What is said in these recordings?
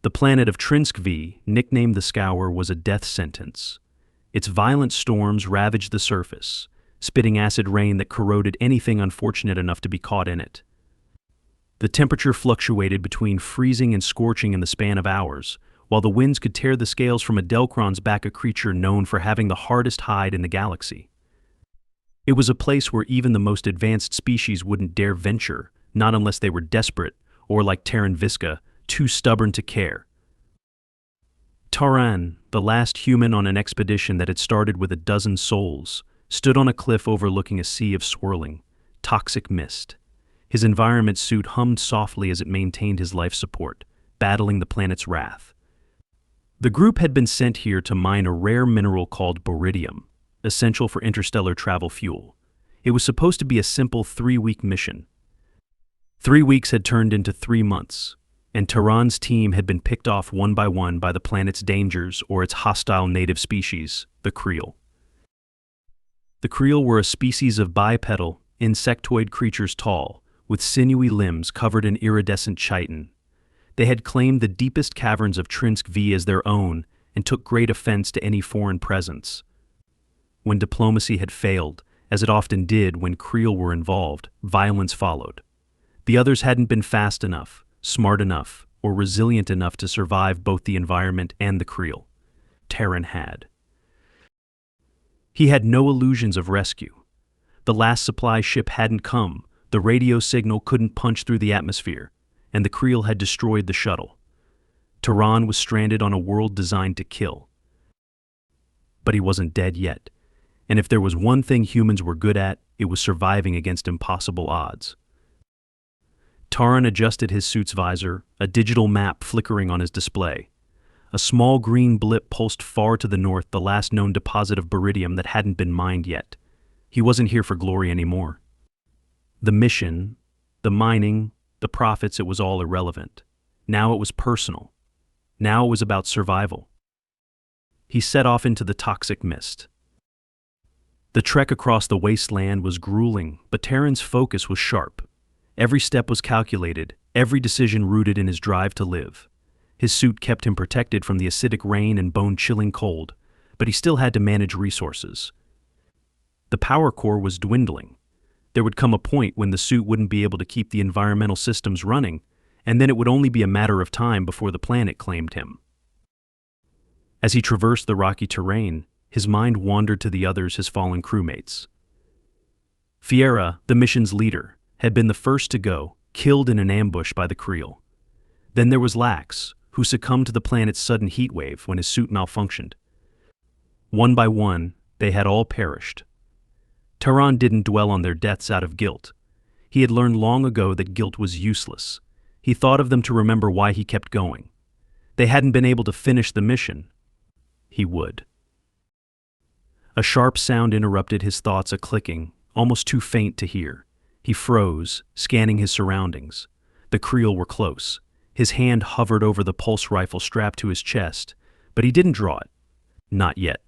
The planet of Trinsk-V, nicknamed the Scour, was a death sentence. Its violent storms ravaged the surface, spitting acid rain that corroded anything unfortunate enough to be caught in it. The temperature fluctuated between freezing and scorching in the span of hours, while the winds could tear the scales from a Delcron's back, a creature known for having the hardest hide in the galaxy. It was a place where even the most advanced species wouldn't dare venture, not unless they were desperate, or like Taran Viska, too stubborn to care. Taran, the last human on an expedition that had started with a dozen souls, stood on a cliff overlooking a sea of swirling, toxic mist. His environment suit hummed softly as it maintained his life support, battling the planet's wrath. The group had been sent here to mine a rare mineral called boridium, essential for interstellar travel fuel. It was supposed to be a simple 3-week mission. 3 weeks had turned into 3 months, and Taran's team had been picked off one by the planet's dangers or its hostile native species, the Kreel. The Kreel were a species of bipedal, insectoid creatures tall, with sinewy limbs covered in iridescent chitin. They had claimed the deepest caverns of Trinsk-V as their own and took great offense to any foreign presence. When diplomacy had failed, as it often did when Kreel were involved, violence followed. The others hadn't been fast enough, smart enough, or resilient enough to survive both the environment and the Kreel. Taran had. He had no illusions of rescue. The last supply ship hadn't come, the radio signal couldn't punch through the atmosphere, and the Kreel had destroyed the shuttle. Taran was stranded on a world designed to kill. But he wasn't dead yet, and if there was one thing humans were good at, it was surviving against impossible odds. Taran adjusted his suit's visor, a digital map flickering on his display. A small green blip pulsed far to the north, the last known deposit of boridium that hadn't been mined yet. He wasn't here for glory anymore. The mission, the mining, the profits, it was all irrelevant. Now it was personal. Now it was about survival. He set off into the toxic mist. The trek across the wasteland was grueling, but Taran's focus was sharp. Every step was calculated, every decision rooted in his drive to live. His suit kept him protected from the acidic rain and bone-chilling cold, but he still had to manage resources. The power core was dwindling. There would come a point when the suit wouldn't be able to keep the environmental systems running, and then it would only be a matter of time before the planet claimed him. As he traversed the rocky terrain, his mind wandered to the others, his fallen crewmates. Fiera, the mission's leader, had been the first to go, killed in an ambush by the Kreel. Then there was Lax, who succumbed to the planet's sudden heat wave when his suit malfunctioned. One by one, they had all perished. Taran didn't dwell on their deaths out of guilt. He had learned long ago that guilt was useless. He thought of them to remember why he kept going. They hadn't been able to finish the mission. He would. A sharp sound interrupted his thoughts, a clicking, almost too faint to hear. He froze, scanning his surroundings. The Kreel were close. His hand hovered over the pulse rifle strapped to his chest, but he didn't draw it. Not yet.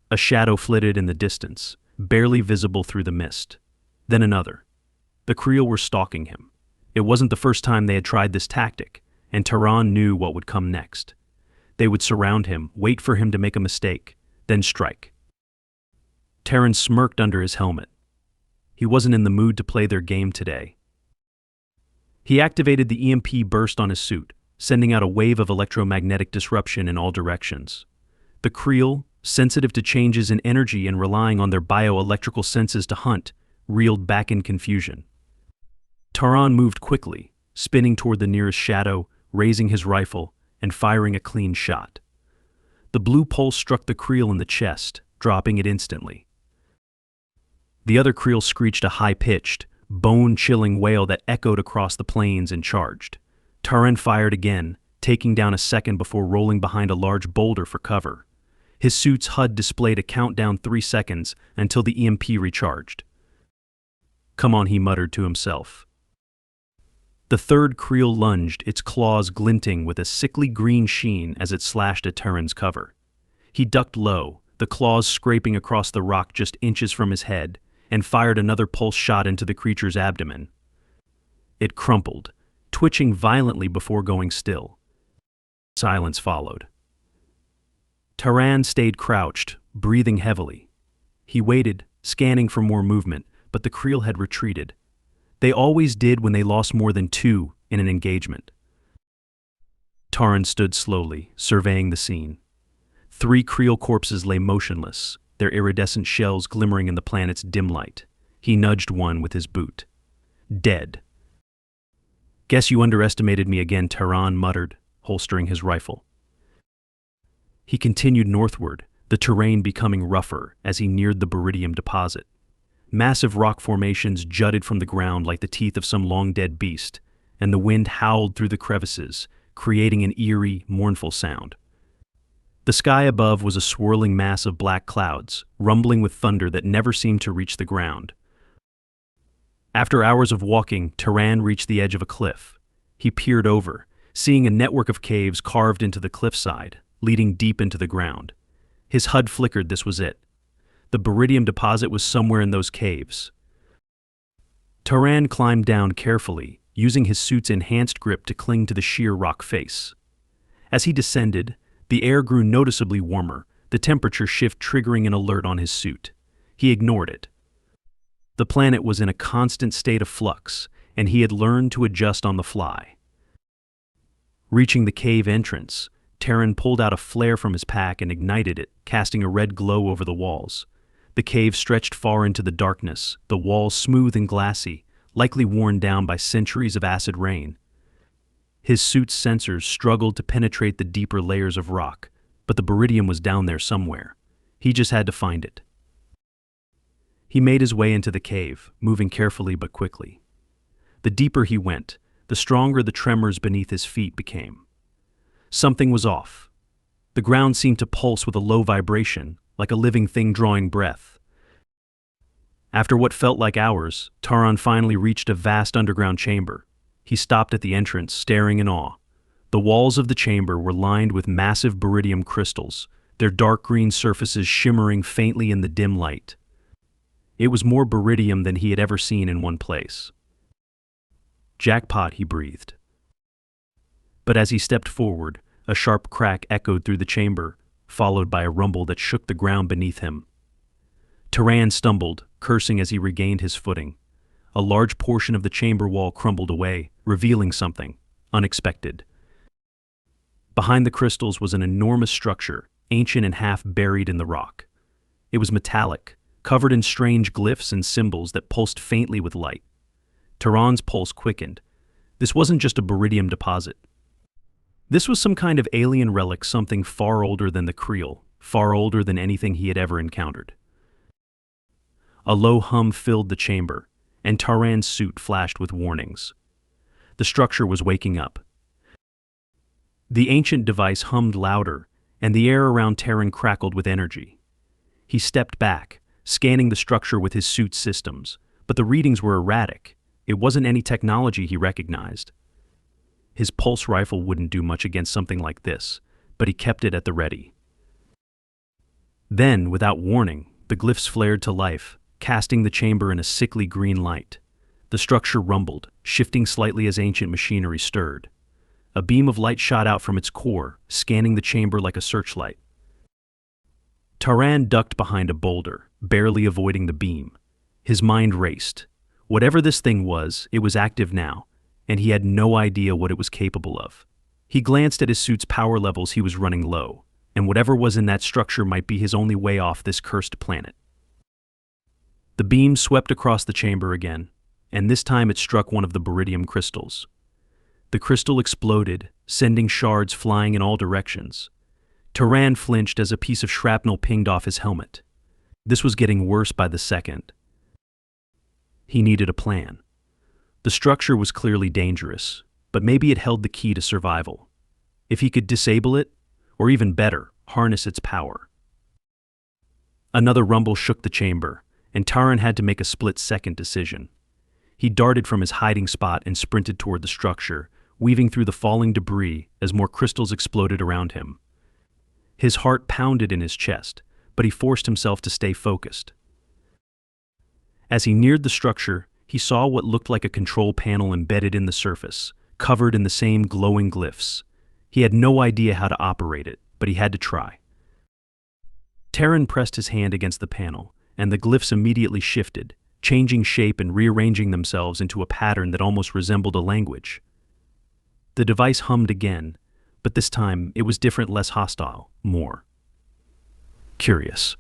A shadow flitted in the distance, barely visible through the mist. Then another. The Kreel were stalking him. It wasn't the first time they had tried this tactic, and Taran knew what would come next. They would surround him, wait for him to make a mistake, then strike. Taran smirked under his helmet. He wasn't in the mood to play their game today. He activated the EMP burst on his suit, sending out a wave of electromagnetic disruption in all directions. The Kreel, sensitive to changes in energy and relying on their bioelectrical senses to hunt, reeled back in confusion. Taran moved quickly, spinning toward the nearest shadow, raising his rifle, and firing a clean shot. The blue pulse struck the Kreel in the chest, dropping it instantly. The other Kreel screeched a high-pitched, bone-chilling wail that echoed across the plains and charged. Taran fired again, taking down a second before rolling behind a large boulder for cover. His suit's HUD displayed a countdown 3 seconds until the EMP recharged. "Come on," he muttered to himself. The third Kreel lunged, its claws glinting with a sickly green sheen as it slashed at Taran's cover. He ducked low, the claws scraping across the rock just inches from his head, and fired another pulse shot into the creature's abdomen. It crumpled, twitching violently before going still. Silence followed. Taran stayed crouched, breathing heavily. He waited, scanning for more movement, but the Kreel had retreated. They always did when they lost more than two in an engagement. Taran stood slowly, surveying the scene. 3 Kreel corpses lay motionless, their iridescent shells glimmering in the planet's dim light. He nudged one with his boot. Dead. "Guess you underestimated me again," Taran muttered, holstering his rifle. He continued northward, the terrain becoming rougher as he neared the baridium deposit. Massive rock formations jutted from the ground like the teeth of some long-dead beast, and the wind howled through the crevices, creating an eerie, mournful sound. The sky above was a swirling mass of black clouds, rumbling with thunder that never seemed to reach the ground. After hours of walking, Taran reached the edge of a cliff. He peered over, seeing a network of caves carved into the cliffside, leading deep into the ground. His HUD flickered. This was it. The baridium deposit was somewhere in those caves. Taran climbed down carefully, using his suit's enhanced grip to cling to the sheer rock face. As he descended, the air grew noticeably warmer, the temperature shift triggering an alert on his suit. He ignored it. The planet was in a constant state of flux, and he had learned to adjust on the fly. Reaching the cave entrance, Taran pulled out a flare from his pack and ignited it, casting a red glow over the walls. The cave stretched far into the darkness, the walls smooth and glassy, likely worn down by centuries of acid rain. His suit's sensors struggled to penetrate the deeper layers of rock, but the baridium was down there somewhere. He just had to find it. He made his way into the cave, moving carefully but quickly. The deeper he went, the stronger the tremors beneath his feet became. Something was off. The ground seemed to pulse with a low vibration, like a living thing drawing breath. After what felt like hours, Taran finally reached a vast underground chamber. He stopped at the entrance, staring in awe. The walls of the chamber were lined with massive baridium crystals, their dark green surfaces shimmering faintly in the dim light. It was more baridium than he had ever seen in one place. "Jackpot," he breathed. But as he stepped forward, a sharp crack echoed through the chamber, followed by a rumble that shook the ground beneath him. Taran stumbled, cursing as he regained his footing. A large portion of the chamber wall crumbled away, revealing something unexpected. Behind the crystals was an enormous structure, ancient and half buried in the rock. It was metallic, covered in strange glyphs and symbols that pulsed faintly with light. Taran's pulse quickened. This wasn't just a baridium deposit. This was some kind of alien relic, something far older than the Kreel, far older than anything he had ever encountered. A low hum filled the chamber, and Taran's suit flashed with warnings. The structure was waking up. The ancient device hummed louder, and the air around Taran crackled with energy. He stepped back, scanning the structure with his suit's systems, but the readings were erratic. It wasn't any technology he recognized. His pulse rifle wouldn't do much against something like this, but he kept it at the ready. Then, without warning, the glyphs flared to life, casting the chamber in a sickly green light. The structure rumbled, shifting slightly as ancient machinery stirred. A beam of light shot out from its core, scanning the chamber like a searchlight. Taran ducked behind a boulder, barely avoiding the beam. His mind raced. Whatever this thing was, it was active now, and he had no idea what it was capable of. He glanced at his suit's power levels. He was running low, and whatever was in that structure might be his only way off this cursed planet. The beam swept across the chamber again, and this time it struck one of the baridium crystals. The crystal exploded, sending shards flying in all directions. Taran flinched as a piece of shrapnel pinged off his helmet. This was getting worse by the second. He needed a plan. The structure was clearly dangerous, but maybe it held the key to survival. If he could disable it, or even better, harness its power. Another rumble shook the chamber, and Taran had to make a split-second decision. He darted from his hiding spot and sprinted toward the structure, weaving through the falling debris as more crystals exploded around him. His heart pounded in his chest, but he forced himself to stay focused. As he neared the structure, he saw what looked like a control panel embedded in the surface, covered in the same glowing glyphs. He had no idea how to operate it, but he had to try. Taran pressed his hand against the panel, and the glyphs immediately shifted, changing shape and rearranging themselves into a pattern that almost resembled a language. The device hummed again, but this time it was different, less hostile, more curious.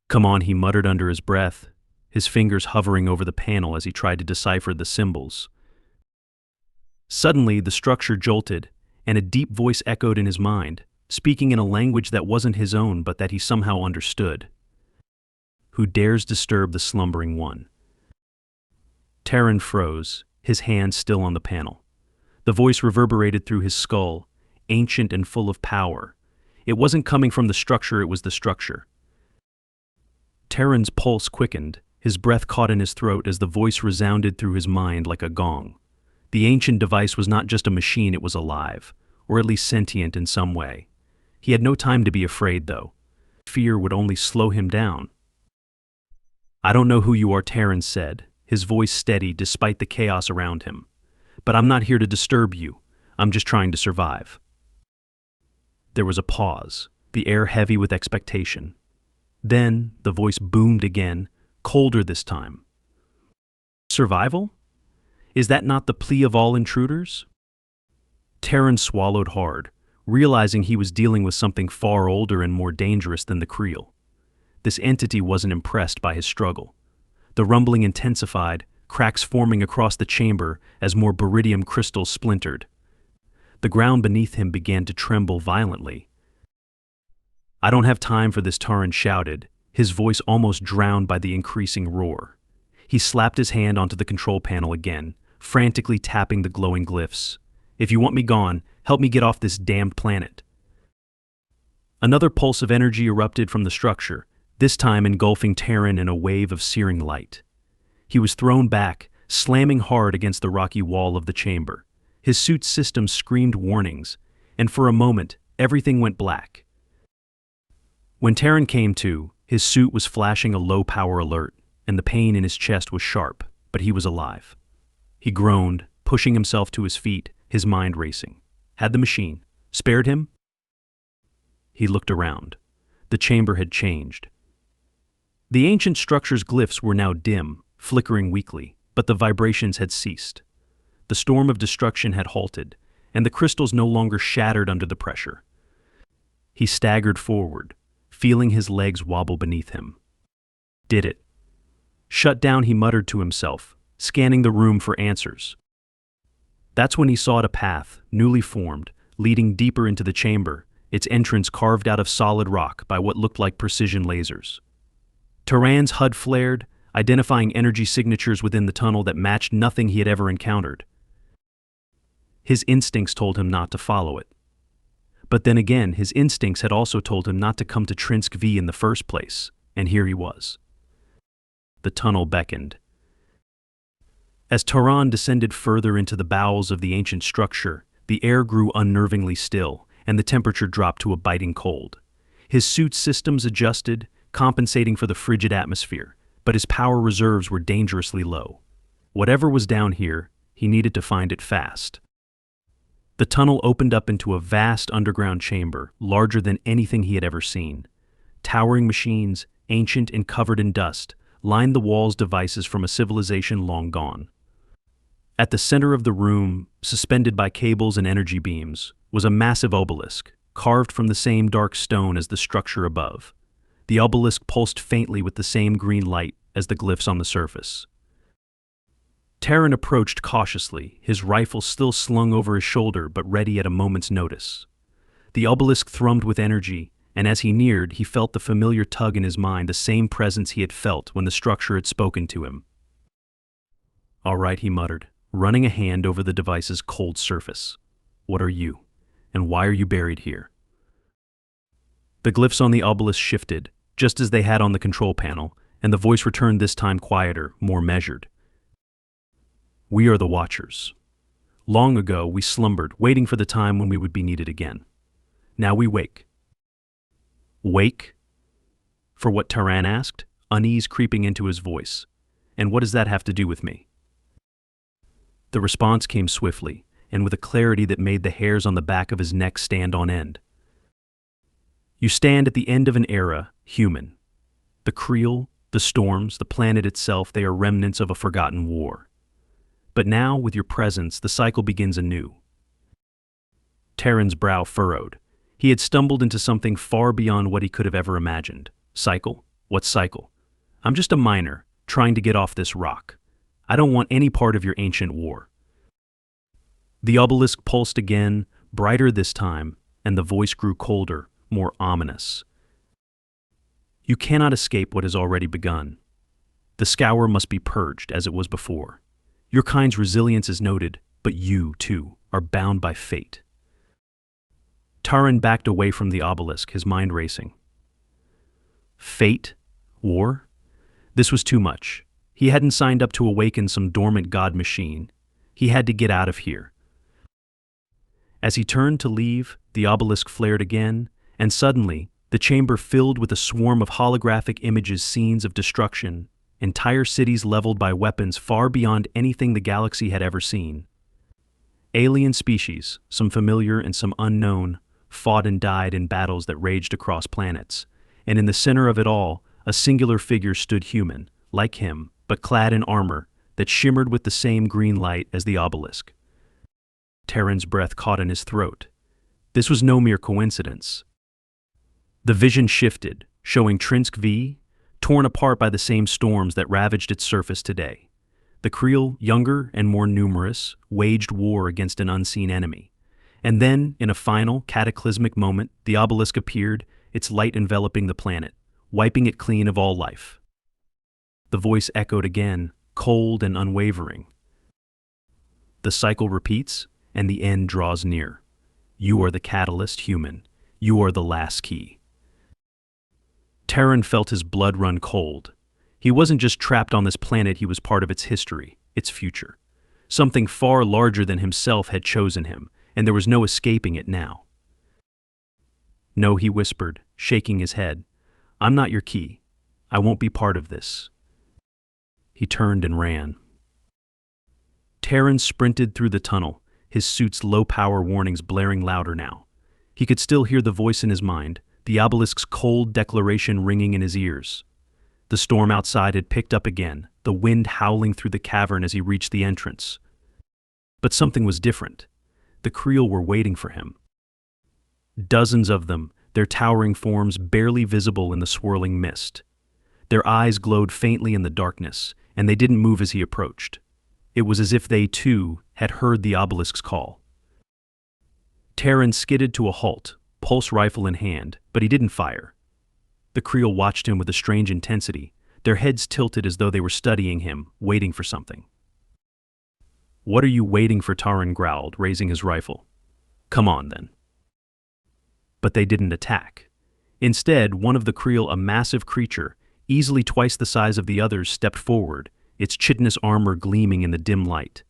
"Come on," he muttered under his breath, his fingers hovering over the panel as he tried to decipher the symbols. Suddenly, the structure jolted, and a deep voice echoed in his mind, speaking in a language that wasn't his own but that he somehow understood. "Who dares disturb the slumbering one?" Taran froze, his hand still on the panel. The voice reverberated through his skull, ancient and full of power. It wasn't coming from the structure, it was the structure. Taran's pulse quickened, his breath caught in his throat as the voice resounded through his mind like a gong. The ancient device was not just a machine, it was alive, or at least sentient in some way. He had no time to be afraid, though. Fear would only slow him down. "I don't know who you are," Taran said, his voice steady despite the chaos around him. "But I'm not here to disturb you. I'm just trying to survive." There was a pause, the air heavy with expectation. Then the voice boomed again, colder this time. "Survival? Is that not the plea of all intruders?" Taran swallowed hard, realizing he was dealing with something far older and more dangerous than the Kreel. This entity wasn't impressed by his struggle. The rumbling intensified, cracks forming across the chamber as more beridium crystals splintered. The ground beneath him began to tremble violently. "I don't have time for this," Taran shouted, his voice almost drowned by the increasing roar. He slapped his hand onto the control panel again, frantically tapping the glowing glyphs. "If you want me gone, help me get off this damned planet." Another pulse of energy erupted from the structure, this time engulfing Taran in a wave of searing light. He was thrown back, slamming hard against the rocky wall of the chamber. His suit's systems screamed warnings, and for a moment, everything went black. When Taran came to, his suit was flashing a low-power alert, and the pain in his chest was sharp, but he was alive. He groaned, pushing himself to his feet, his mind racing. Had the machine spared him? He looked around. The chamber had changed. The ancient structure's glyphs were now dim, flickering weakly, but the vibrations had ceased. The storm of destruction had halted, and the crystals no longer shattered under the pressure. He staggered forward, feeling his legs wobble beneath him. Did it. Shut down, he muttered to himself, scanning the room for answers. That's when he sought a path, newly formed, leading deeper into the chamber, its entrance carved out of solid rock by what looked like precision lasers. Taran's HUD flared, identifying energy signatures within the tunnel that matched nothing he had ever encountered. His instincts told him not to follow it. But then again, his instincts had also told him not to come to Trinsk-V in the first place, and here he was. The tunnel beckoned. As Taran descended further into the bowels of the ancient structure, the air grew unnervingly still, and the temperature dropped to a biting cold. His suit's systems adjusted, compensating for the frigid atmosphere, but his power reserves were dangerously low. Whatever was down here, he needed to find it fast. The tunnel opened up into a vast underground chamber, larger than anything he had ever seen. Towering machines, ancient and covered in dust, lined the walls, devices from a civilization long gone. At the center of the room, suspended by cables and energy beams, was a massive obelisk, carved from the same dark stone as the structure above. The obelisk pulsed faintly with the same green light as the glyphs on the surface. Taran approached cautiously, his rifle still slung over his shoulder but ready at a moment's notice. The obelisk thrummed with energy, and as he neared, he felt the familiar tug in his mind, the same presence he had felt when the structure had spoken to him. "All right," he muttered, running a hand over the device's cold surface. "What are you? And why are you buried here?" The glyphs on the obelisk shifted, just as they had on the control panel, and the voice returned, this time quieter, more measured. "We are the Watchers. Long ago, we slumbered, waiting for the time when we would be needed again. Now we wake." "Wake?" For what, Taran asked, unease creeping into his voice. "And what does that have to do with me?" The response came swiftly, and with a clarity that made the hairs on the back of his neck stand on end. You stand at the end of an era, human. The Kreel, the storms, the planet itself, they are remnants of a forgotten war. But now, with your presence, the cycle begins anew. Taran's brow furrowed. He had stumbled into something far beyond what he could have ever imagined. Cycle? What cycle? I'm just a miner, trying to get off this rock. I don't want any part of your ancient war. The obelisk pulsed again, brighter this time, and the voice grew colder, more ominous. You cannot escape what has already begun. The scour must be purged as it was before. Your kind's resilience is noted, but you, too, are bound by fate. Taran backed away from the obelisk, his mind racing. Fate? War? This was too much. He hadn't signed up to awaken some dormant god machine. He had to get out of here. As he turned to leave, the obelisk flared again, and suddenly, the chamber filled with a swarm of holographic images, scenes of destruction, entire cities leveled by weapons far beyond anything the galaxy had ever seen. Alien species, some familiar and some unknown, fought and died in battles that raged across planets, and in the center of it all, a singular figure stood human, like him, but clad in armor that shimmered with the same green light as the obelisk. Taran's breath caught in his throat. This was no mere coincidence. The vision shifted, showing Trinsk-V, torn apart by the same storms that ravaged its surface today. The Kreel, younger and more numerous, waged war against an unseen enemy. And then, in a final, cataclysmic moment, the obelisk appeared, its light enveloping the planet, wiping it clean of all life. The voice echoed again, cold and unwavering. The cycle repeats, and the end draws near. You are the catalyst, human. You are the last key. Taran felt his blood run cold. He wasn't just trapped on this planet, he was part of its history, its future. Something far larger than himself had chosen him, and there was no escaping it now. No, he whispered, shaking his head. I'm not your key. I won't be part of this. He turned and ran. Taran sprinted through the tunnel, his suit's low-power warnings blaring louder now. He could still hear the voice in his mind, the obelisk's cold declaration ringing in his ears. The storm outside had picked up again, the wind howling through the cavern as he reached the entrance. But something was different. The Kreel were waiting for him. Dozens of them, their towering forms barely visible in the swirling mist. Their eyes glowed faintly in the darkness, and they didn't move as he approached. It was as if they, too, had heard the obelisk's call. Taran skidded to a halt, pulse rifle in hand, but he didn't fire. The Kreel watched him with a strange intensity, their heads tilted as though they were studying him, waiting for something. What are you waiting for? Taran growled, raising his rifle. Come on, then. But they didn't attack. Instead, one of the Kreel, a massive creature, easily twice the size of the others, stepped forward, its chitinous armor gleaming in the dim light.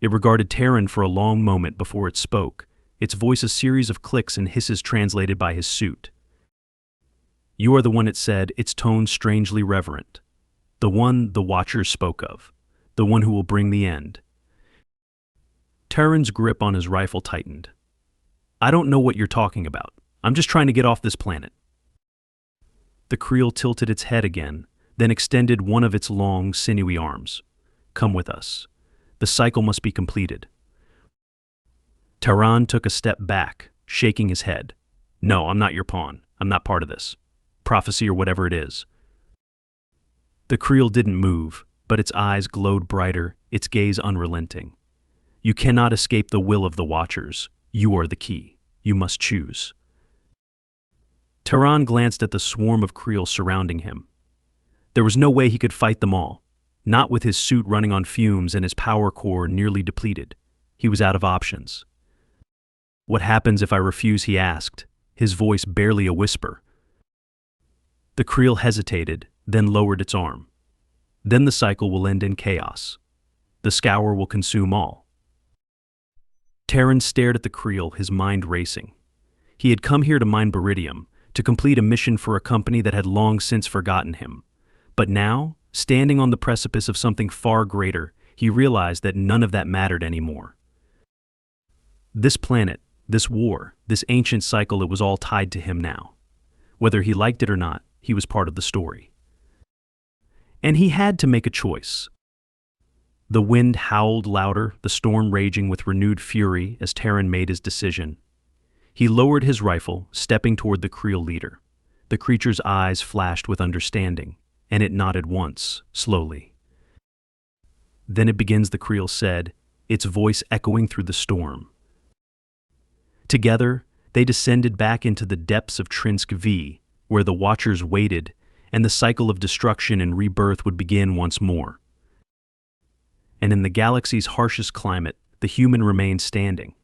It regarded Taran for a long moment before it spoke, its voice a series of clicks and hisses translated by his suit. You are the one, it said, its tone strangely reverent. The one the Watchers spoke of. The one who will bring the end. Taran's grip on his rifle tightened. I don't know what you're talking about. I'm just trying to get off this planet. The Kreel tilted its head again, then extended one of its long, sinewy arms. Come with us. The cycle must be completed. Taran took a step back, shaking his head. No, I'm not your pawn. I'm not part of this. Prophecy or whatever it is. The Kreel didn't move, but its eyes glowed brighter, its gaze unrelenting. You cannot escape the will of the Watchers. You are the key. You must choose. Taran glanced at the swarm of Kreel surrounding him. There was no way he could fight them all, not with his suit running on fumes and his power core nearly depleted. He was out of options. What happens if I refuse? He asked, his voice barely a whisper. The Kreel hesitated, then lowered its arm. Then the cycle will end in chaos. The scour will consume all. Taran stared at the Kreel, his mind racing. He had come here to mine beryllium, to complete a mission for a company that had long since forgotten him. But now, standing on the precipice of something far greater, he realized that none of that mattered anymore. This planet, this war, this ancient cycle, it was all tied to him now. Whether he liked it or not, he was part of the story. And he had to make a choice. The wind howled louder, the storm raging with renewed fury as Taran made his decision. He lowered his rifle, stepping toward the Kreel leader. The creature's eyes flashed with understanding, and it nodded once, slowly. "Then it begins," the Kreel said, its voice echoing through the storm. Together, they descended back into the depths of Trinsk-V, where the Watchers waited, and the cycle of destruction and rebirth would begin once more. And in the galaxy's harshest climate, the human remained standing.